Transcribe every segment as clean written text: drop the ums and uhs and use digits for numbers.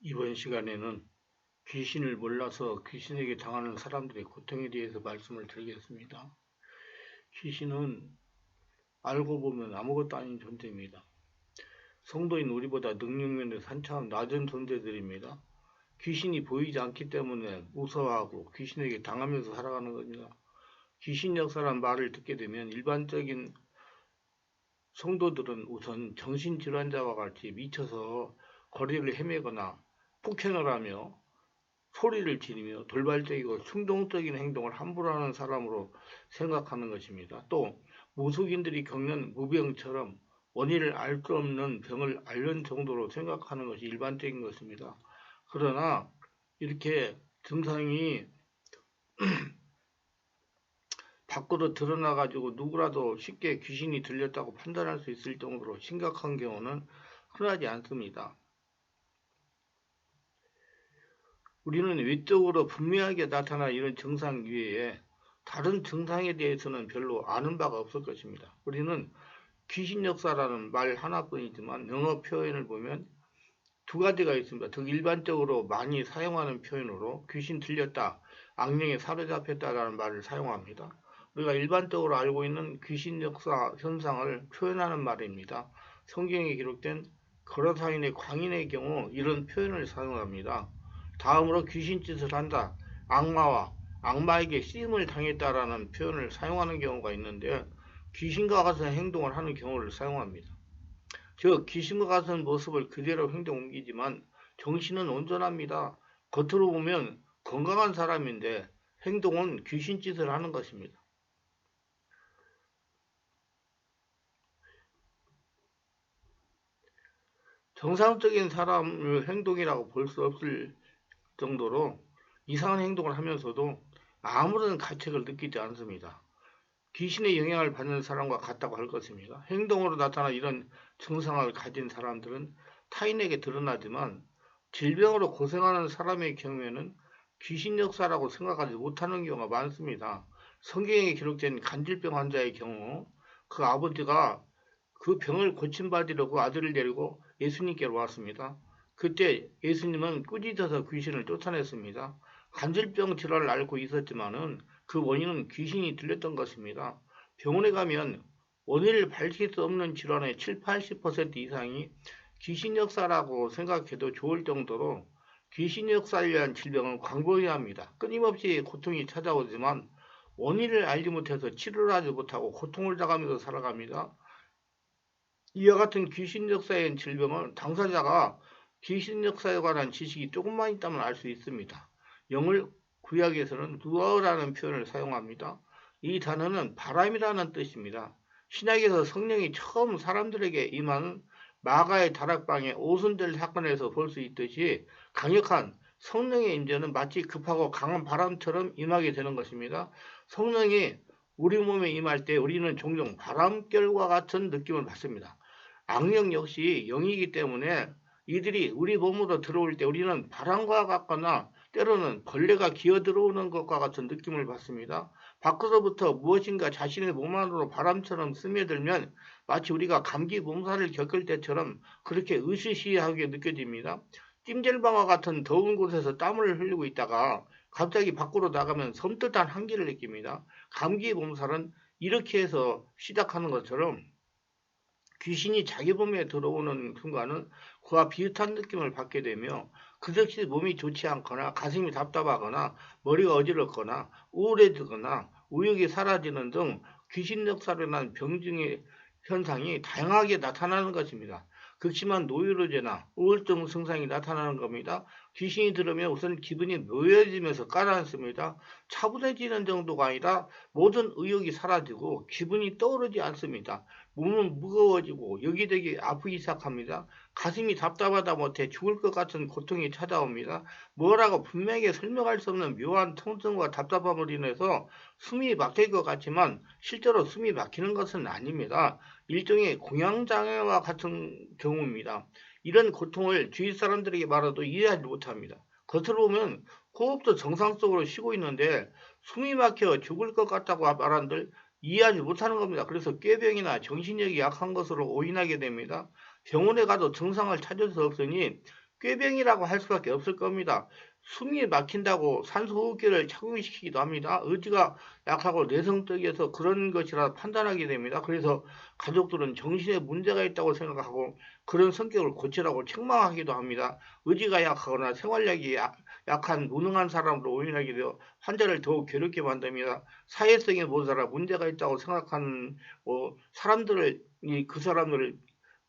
이번 시간에는 귀신을 몰라서 귀신에게 당하는 사람들의 고통에 대해서 말씀을 드리겠습니다. 귀신은 알고 보면 아무것도 아닌 존재입니다. 성도인 우리보다 능력면에서 한참 낮은 존재들입니다. 귀신이 보이지 않기 때문에 무서워하고 귀신에게 당하면서 살아가는 겁니다. 귀신 역사란 말을 듣게 되면 일반적인 성도들은 우선 정신질환자와 같이 미쳐서 거리를 헤매거나 폭행을 하며 소리를 지르며 돌발적이고 충동적인 행동을 함부로 하는 사람으로 생각하는 것입니다. 또 무속인들이 겪는 무병처럼 원인을 알 수 없는 병을 앓는 정도로 생각하는 것이 일반적인 것입니다. 그러나 이렇게 증상이 밖으로 드러나가지고 누구라도 쉽게 귀신이 들렸다고 판단할 수 있을 정도로 심각한 경우는 흔하지 않습니다. 우리는 외적으로 분명하게 나타난 이런 증상 이외에 다른 증상에 대해서는 별로 아는 바가 없을 것입니다. 우리는 귀신 역사라는 말 하나뿐이지만 영어 표현을 보면 두 가지가 있습니다. 더 일반적으로 많이 사용하는 표현으로 귀신 들렸다, 악령에 사로잡혔다라는 말을 사용합니다. 우리가 일반적으로 알고 있는 귀신 역사 현상을 표현하는 말입니다. 성경에 기록된 거라사인의 광인의 경우 이런 표현을 사용합니다. 다음으로 귀신짓을 한다, 악마와 악마에게 쓰임을 당했다라는 표현을 사용하는 경우가 있는데 귀신과 같은 행동을 하는 경우를 사용합니다. 즉 귀신과 같은 모습을 그대로 행동 옮기지만 정신은 온전합니다. 겉으로 보면 건강한 사람인데 행동은 귀신짓을 하는 것입니다. 정상적인 사람의 행동이라고 볼 수 없을 정도로 이상한 행동을 하면서도 아무런 가책을 느끼지 않습니다. 귀신의 영향을 받는 사람과 같다고 할 것입니다. 행동으로 나타난 이런 증상을 가진 사람들은 타인에게 드러나지만 질병으로 고생하는 사람의 경우에는 귀신 역사라고 생각하지 못하는 경우가 많습니다. 성경에 기록된 간질병 환자의 경우 그 아버지가 그 병을 고침받으려고 아들을 데리고 예수님께로 왔습니다. 그때 예수님은 꾸짖어서 귀신을 쫓아냈습니다. 간질병 질환을 앓고 있었지만은 그 원인은 귀신이 들렸던 것입니다. 병원에 가면 원인을 밝힐 수 없는 질환의 7, 80% 이상이 귀신 역사라고 생각해도 좋을 정도로 귀신 역사에 의한 질병은 광범위합니다. 끊임없이 고통이 찾아오지만 원인을 알지 못해서 치료를 하지 못하고 고통을 당하면서 살아갑니다. 이와 같은 귀신 역사에 의한 질병은 당사자가 귀신 역사에 관한 지식이 조금만 있다면 알 수 있습니다. 영을 구약에서는 루어라는 표현을 사용합니다. 이 단어는 바람이라는 뜻입니다. 신약에서 성령이 처음 사람들에게 임하는 마가의 다락방에 오순절 사건에서 볼 수 있듯이 강력한 성령의 임재는 마치 급하고 강한 바람처럼 임하게 되는 것입니다. 성령이 우리 몸에 임할 때 우리는 종종 바람결과 같은 느낌을 받습니다. 악령 역시 영이기 때문에 이들이 우리 몸으로 들어올 때 우리는 바람과 같거나 때로는 벌레가 기어 들어오는 것과 같은 느낌을 받습니다. 밖으로부터 무엇인가 자신의 몸 안으로 바람처럼 스며들면 마치 우리가 감기 몸살을 겪을 때처럼 그렇게 으스시하게 느껴집니다. 찜질방과 같은 더운 곳에서 땀을 흘리고 있다가 갑자기 밖으로 나가면 섬뜩한 한기를 느낍니다. 감기 몸살은 이렇게 해서 시작하는 것처럼 귀신이 자기 몸에 들어오는 순간은 그와 비슷한 느낌을 받게 되며 그 즉시 몸이 좋지 않거나 가슴이 답답하거나 머리가 어지럽거나 우울해지거나 의욕이 사라지는 등 귀신 역사로 인한 병증의 현상이 다양하게 나타나는 것입니다. 극심한 노이로제나 우울증 증상이 나타나는 겁니다. 귀신이 들으면 우선 기분이 묘해지면서 가라앉습니다. 차분해지는 정도가 아니라 모든 의욕이 사라지고 기분이 떠오르지 않습니다. 몸은 무거워지고 여기저기 아프기 시작합니다. 가슴이 답답하다 못해 죽을 것 같은 고통이 찾아옵니다. 뭐라고 분명하게 설명할 수 없는 묘한 통증과 답답함으로 인해서 숨이 막힐 것 같지만 실제로 숨이 막히는 것은 아닙니다. 일종의 공황장애와 같은 경우입니다. 이런 고통을 주위 사람들에게 말해도 이해하지 못합니다. 겉으로 보면 호흡도 정상적으로 쉬고 있는데 숨이 막혀 죽을 것 같다고 말한들 이해하지 못하는 겁니다. 그래서 꾀병이나 정신력이 약한 것으로 오인하게 됩니다. 병원에 가도 증상을 찾을 수 없으니 꾀병이라고 할 수밖에 없을 겁니다. 숨이 막힌다고 산소호흡기를 착용시키기도 합니다. 의지가 약하고 내성적이어서 그런 것이라 판단하게 됩니다. 그래서 가족들은 정신에 문제가 있다고 생각하고 그런 성격을 고치라고 책망하기도 합니다. 의지가 약하거나 생활력이 약한 무능한 사람으로 오인하게 되어 환자를 더욱 괴롭게 만듭니다. 사회성에 모자라 문제가 있다고 생각하는 사람들을 그 사람들을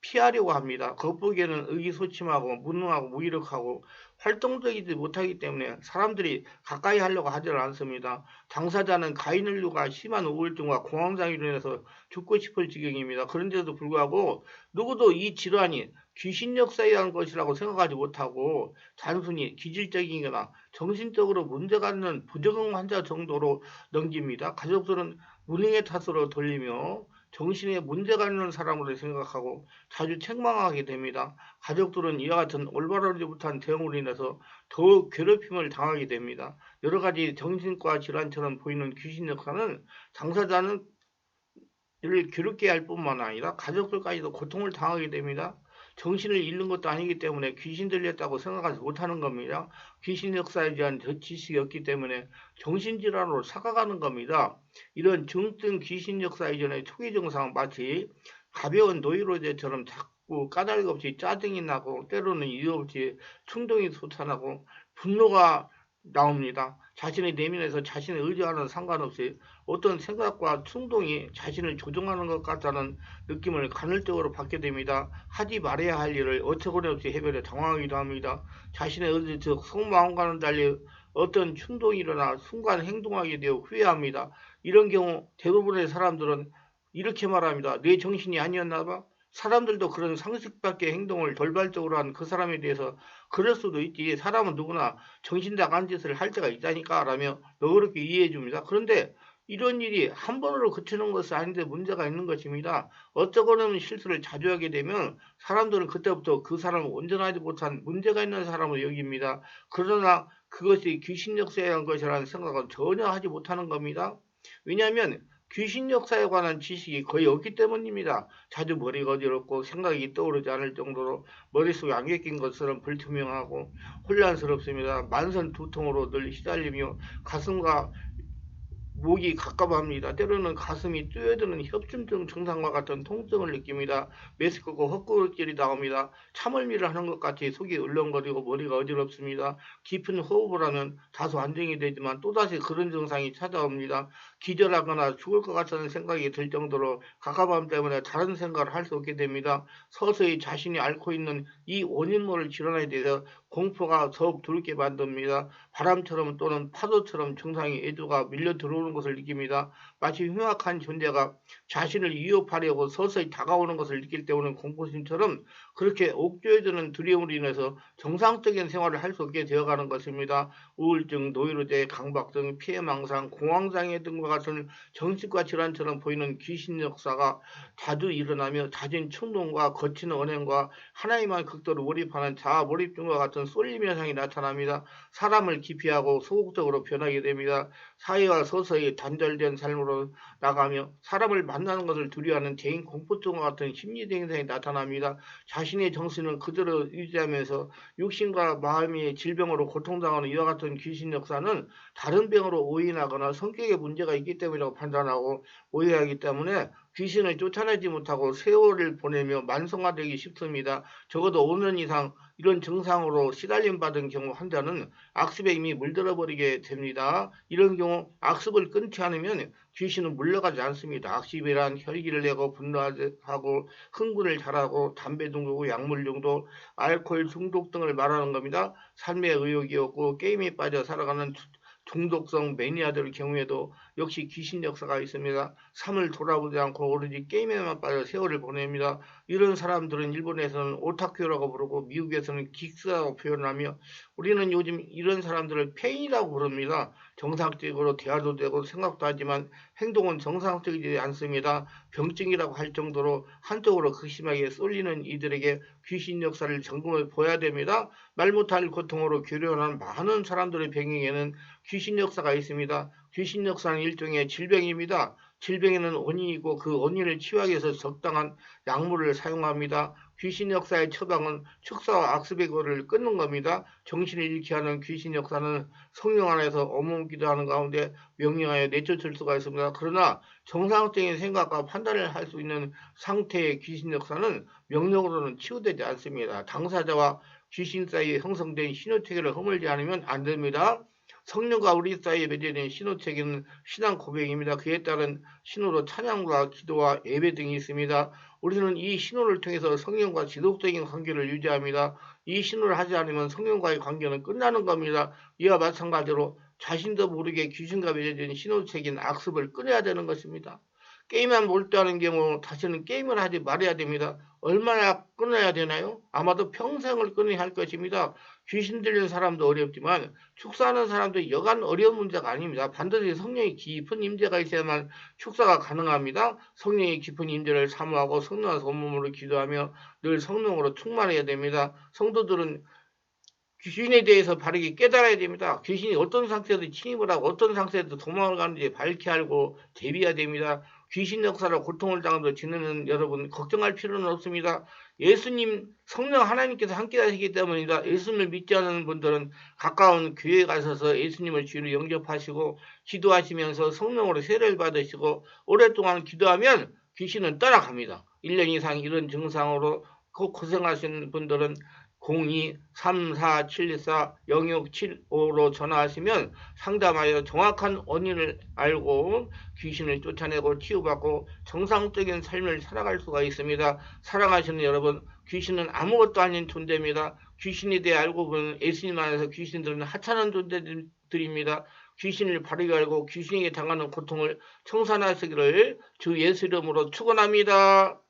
피하려고 합니다. 겉보기에는 의기소침하고 무능하고 무기력하고 활동적이지 못하기 때문에 사람들이 가까이 하려고 하지 않습니다. 당사자는 가인을류가 심한 우울증과 공황장애로 인해서 죽고 싶을 지경입니다. 그런데도 불구하고 누구도 이 질환이 귀신 역사에 의한 것이라고 생각하지 못하고 단순히 기질적이거나 정신적으로 문제가 있는 부적응 환자 정도로 넘깁니다. 가족들은 무능의 탓으로 돌리며 정신에 문제가 있는 사람으로 생각하고 자주 책망하게 됩니다. 가족들은 이와 같은 올바르지 못한 대응으로 인해서 더욱 괴롭힘을 당하게 됩니다. 여러 가지 정신과 질환처럼 보이는 귀신 역사는 당사자는 이를 괴롭게 할 뿐만 아니라 가족들까지도 고통을 당하게 됩니다. 정신을 잃는 것도 아니기 때문에 귀신 들렸다고 생각하지 못하는 겁니다. 귀신 역사에 대한 지식이 없기 때문에 정신질환으로 착각하는 겁니다. 이런 중증 귀신 역사 이전의 초기 증상은 마치 가벼운 노이로제처럼 자꾸 까닭 없이 짜증이 나고 때로는 이유 없이 충동이 솟아나고 분노가 나옵니다. 자신의 내면에서 자신의 의지와는 상관없이 어떤 생각과 충동이 자신을 조종하는 것 같다는 느낌을 간헐적으로 받게 됩니다. 하지 말아야 할 일을 어처구니없이 해버려 당황하기도 합니다. 자신의 의지 즉 속마음과는 달리 어떤 충동이 일어나 순간 행동하게 되어 후회합니다. 이런 경우 대부분의 사람들은 이렇게 말합니다. 내 정신이 아니었나 봐. 사람들도 그런 상식 밖의 행동을 돌발적으로 한 그 사람에 대해서 그럴 수도 있지. 사람은 누구나 정신 나간 짓을 할 때가 있다니까 라며 너그럽게 이해해 줍니다. 그런데 이런 일이 한 번으로 그치는 것은 아닌데 문제가 있는 것입니다. 어쩌고는 실수를 자주 하게 되면 사람들은 그때부터 그 사람을 온전하지 못한 문제가 있는 사람으로 여깁니다. 그러나 그것이 귀신 역사에 의한 것이라는 생각은 전혀 하지 못하는 겁니다. 왜냐하면 귀신 역사에 관한 지식이 거의 없기 때문입니다. 자주 머리가 어지럽고 생각이 떠오르지 않을 정도로 머릿속에 안개 낀 것처럼 불투명하고 혼란스럽습니다. 만선 두통으로 늘 시달리며 가슴과 목이 갑갑합니다. 때로는 가슴이 뛰어드는 협심증 증상과 같은 통증을 느낍니다. 메스크고 헛구역질이 나옵니다. 참을미를 하는 것 같이 속이 울렁거리고 머리가 어지럽습니다. 깊은 호흡을 하면 다소 안정이 되지만 또다시 그런 증상이 찾아옵니다. 기절하거나 죽을 것 같다는 생각이 들 정도로 갑갑함 때문에 다른 생각을 할 수 없게 됩니다. 서서히 자신이 앓고 있는 이 원인모를 질환에 대해서 공포가 더욱 두렵게 만듭니다. 바람처럼 또는 파도처럼 증상이 애도가 밀려 들어오는 것을 느낍니다. 마치 흉악한 존재가 자신을 위협하려고 서서히 다가오는 것을 느낄 때 오는 공포심처럼 그렇게 옥조에 드는 두려움으로 인해서 정상적인 생활을 할 수 없게 되어가는 것입니다. 우울증, 노이로제, 강박증, 피해망상, 공황장애 등과 같은 정신과 질환처럼 보이는 귀신 역사가 자주 일어나며 잦은 충동과 거친 언행과 하나님만 극도로 몰입하는 자아 몰입증과 같은 쏠림 현상이 나타납니다. 사람을 기피하고 소극적으로 변하게 됩니다. 사회와 서서히 단절된 삶으로 나가며 사람을 만나는 것을 두려워하는 개인 공포증과 같은 심리적 현상이 나타납니다. 자신의 정신을 그대로 유지하면서 육신과 마음의 질병으로 고통당하는 이와 같은 귀신 역사는 다른 병으로 오인하거나 성격에 문제가 있기 때문이라고 판단하고 오해하기 때문에 귀신을 쫓아내지 못하고 세월을 보내며 만성화되기 쉽습니다. 적어도 5년 이상 이런 증상으로 시달림 받은 경우 환자는 악습에 이미 물들어 버리게 됩니다. 이런 경우 악습을 끊지 않으면 귀신은 물러가지 않습니다. 악습이란 혈기를 내고 분노하고 흥분을 잘하고 담배 중독, 약물 중독, 알코올 중독 등을 말하는 겁니다. 삶의 의욕이 없고 게임에 빠져 살아가는 중독성 매니아들 경우에도 역시 귀신 역사가 있습니다. 삶을 돌아보지 않고 오로지 게임에만 빠져 세월을 보냅니다. 이런 사람들은 일본에서는 오타쿠라고 부르고 미국에서는 긱스라고 표현하며 우리는 요즘 이런 사람들을 페인이라고 부릅니다. 정상적으로 대화도 되고 생각도 하지만 행동은 정상적이지 않습니다. 병증이라고 할 정도로 한쪽으로 극심하게 쏠리는 이들에게 귀신 역사를 점검해 보아야 됩니다. 말 못할 고통으로 괴로워하는 많은 사람들의 병행에는 귀신 역사가 있습니다. 귀신 역사는 일종의 질병입니다. 질병에는 원인이 있고 그 원인을 치유하기 위해서 적당한 약물을 사용합니다. 귀신 역사의 처방은 축사와 악습의 거를 끊는 겁니다. 정신을 잃게 하는 귀신 역사는 성령 안에서 어머기도 하는 가운데 명령하여 내쫓을 수가 있습니다. 그러나 정상적인 생각과 판단을 할 수 있는 상태의 귀신 역사는 명령으로는 치유되지 않습니다. 당사자와 귀신 사이에 형성된 신호체계를 허물지 않으면 안 됩니다. 성령과 우리 사이에 맺어진 신호체계는 신앙 고백입니다. 그에 따른 신호로 찬양과 기도와 예배 등이 있습니다. 우리는 이 신호를 통해서 성령과 지속적인 관계를 유지합니다. 이 신호를 하지 않으면 성령과의 관계는 끝나는 겁니다. 이와 마찬가지로 자신도 모르게 귀신과 맺어진 신호체계인 악습을 끊어야 되는 것입니다. 게임만 몰두하는 경우 다시는 게임을 하지 말아야 됩니다. 얼마나 끊어야 되나요? 아마도 평생을 끊어야 할 것입니다. 귀신 들리는 사람도 어렵지만 축사하는 사람도 여간 어려운 문제가 아닙니다. 반드시 성령의 깊은 임재가 있어야만 축사가 가능합니다. 성령의 깊은 임재를 사모하고 성령과 온몸으로 기도하며 늘 성령으로 충만해야 됩니다. 성도들은 귀신에 대해서 바르게 깨달아야 됩니다. 귀신이 어떤 상태에도 침입을 하고 어떤 상태에도 도망을 가는지 밝게 알고 대비해야 됩니다. 귀신 역사로 고통을 당하도 지내는 여러분 걱정할 필요는 없습니다. 예수님 성령 하나님께서 함께 하시기 때문입니다. 예수님을 믿지 않는 분들은 가까운 교회에 가셔서 예수님을 주로 영접하시고 기도하시면서 성령으로 세례를 받으시고 오랫동안 기도하면 귀신은 떠나갑니다. 1년 이상 이런 증상으로 고생하시는 분들은 02-3474-0675로 전화하시면 상담하여 정확한 원인을 알고 귀신을 쫓아내고 치유받고 정상적인 삶을 살아갈 수가 있습니다. 사랑하시는 여러분, 귀신은 아무것도 아닌 존재입니다. 귀신에 대해 알고 보면 예수님 안에서 귀신들은 하찮은 존재들입니다. 귀신을 바르게 알고 귀신에게 당하는 고통을 청산하시기를 주 예수 이름으로 축원합니다.